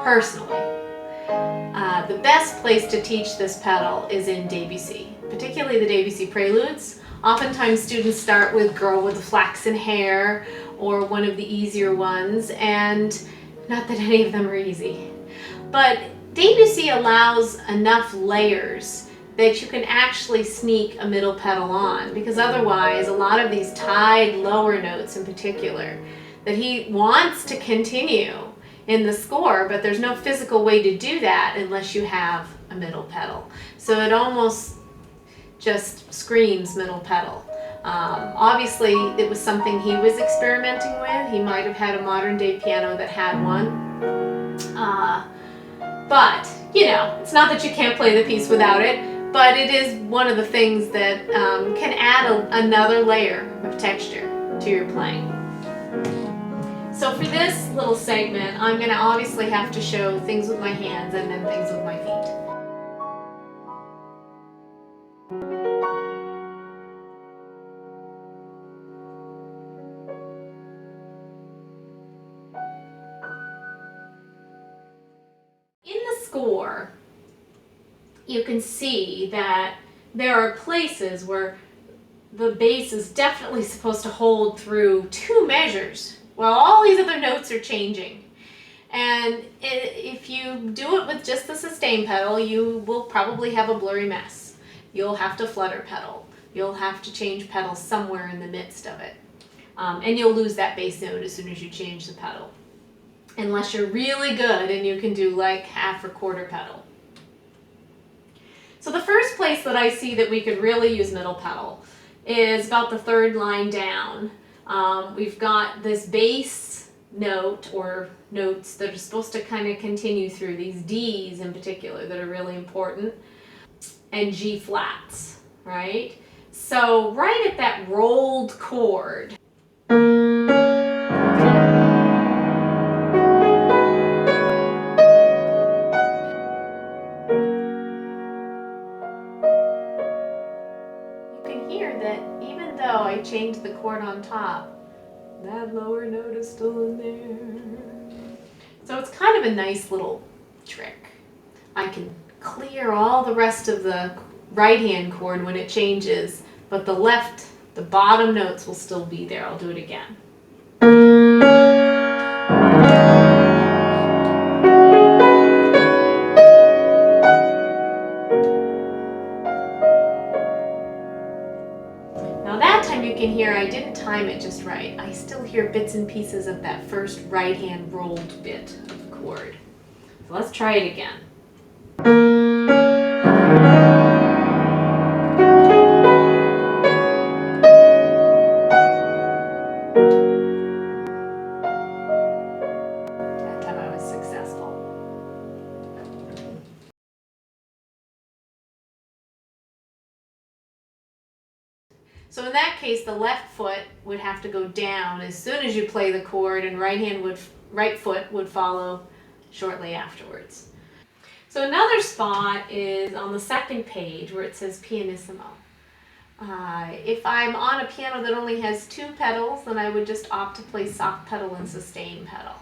personally. The best place to teach this pedal is in Debussy, particularly the Debussy preludes. Oftentimes students start with Girl with the Flaxen Hair or one of the easier ones, and not that any of them are easy. But Debussy allows enough layers that you can actually sneak a middle pedal on, because otherwise a lot of these tied lower notes in particular that he wants to continue in the score, but there's no physical way to do that unless you have a middle pedal. So it almost just screams middle pedal. Obviously it was something he was experimenting with. He might have had a modern day piano that had one. But, you know, it's not that you can't play the piece without it, but it is one of the things that can add another layer of texture to your playing. So for this little segment, I'm going to obviously have to show things with my hands and then things with my feet. In the score, you can see that there are places where the bass is definitely supposed to hold through 2 measures while all these other notes are changing. And if you do it with just the sustain pedal, you will probably have a blurry mess. You'll have to flutter pedal. You'll have to change pedals somewhere in the midst of it. And you'll lose that bass note as soon as you change the pedal. Unless you're really good and you can do like half or quarter pedal. So the first place that I see that we could really use middle pedal is about the 3rd line down. We've got this bass note, or notes that are supposed to kind of continue through, these D's in particular that are really important, and G flats, right? So right at that rolled chord, I changed the chord on top, that lower note is still in there. So it's kind of a nice little trick. I can clear all the rest of the right hand chord when it changes, but the bottom notes will still be there. I'll do it again. You can hear I didn't time it just right. I still hear bits and pieces of that first right hand rolled bit of the chord. So let's try it again. That time I was successful. So in that case, the left foot would have to go down as soon as you play the chord, and right foot would follow shortly afterwards. So another spot is on the 2nd page where it says pianissimo. If I'm on a piano that only has 2 pedals, then I would just opt to play soft pedal and sustain pedal.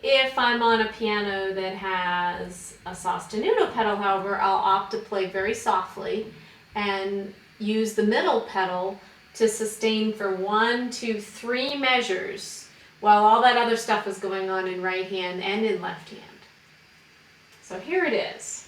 If I'm on a piano that has a sostenuto pedal, however, I'll opt to play very softly and use the middle pedal to sustain for 1, 2, 3 measures while all that other stuff is going on in right hand and in left hand. So here it is.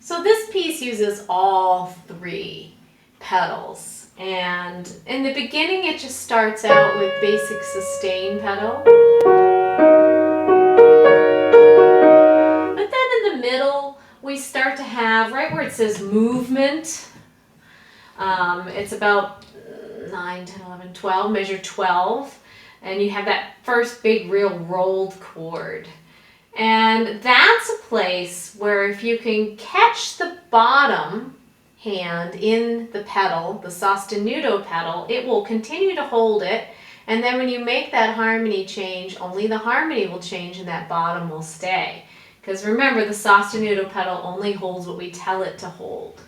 So this piece uses all 3 pedals, and in the beginning it just starts out with basic sustain pedal. But then in the middle we start to have, right where it says movement, it's about 9, 10, 11, 12, measure 12, and you have that first big real rolled chord. And that's a place where if you can catch the bottom hand in the pedal, the sostenuto pedal, it will continue to hold it. And then when you make that harmony change, only the harmony will change and that bottom will stay. Because remember, the sostenuto pedal only holds what we tell it to hold.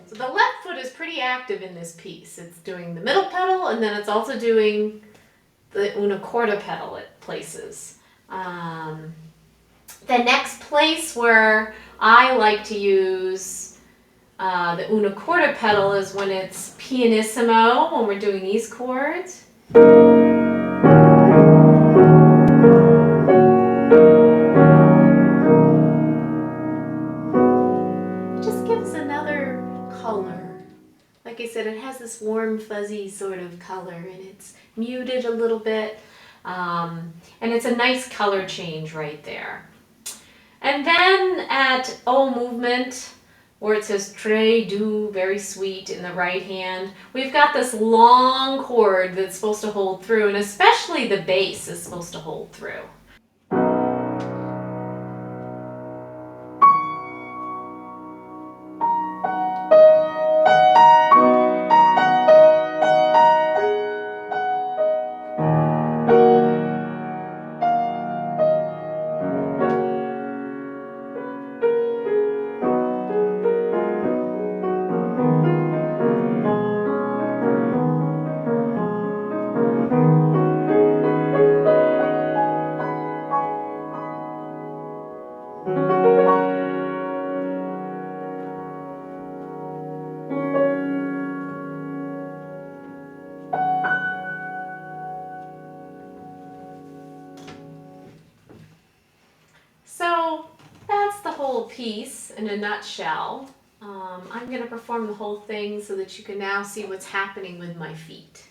So the left foot is pretty active in this piece. It's doing the middle pedal and then it's also doing the una corda pedal at places. The next place where I like to use the una corda pedal is when it's pianissimo, when we're doing these chords. Just gives another color. Like I said, it has this warm, fuzzy sort of color, and it's muted a little bit, and it's a nice color change right there. And then at O movement, where it says très doux, very sweet in the right hand, we've got this long chord that's supposed to hold through, and especially the bass is supposed to hold through. So that's the whole piece in a nutshell. I'm going to perform the whole thing so that you can now see what's happening with my feet.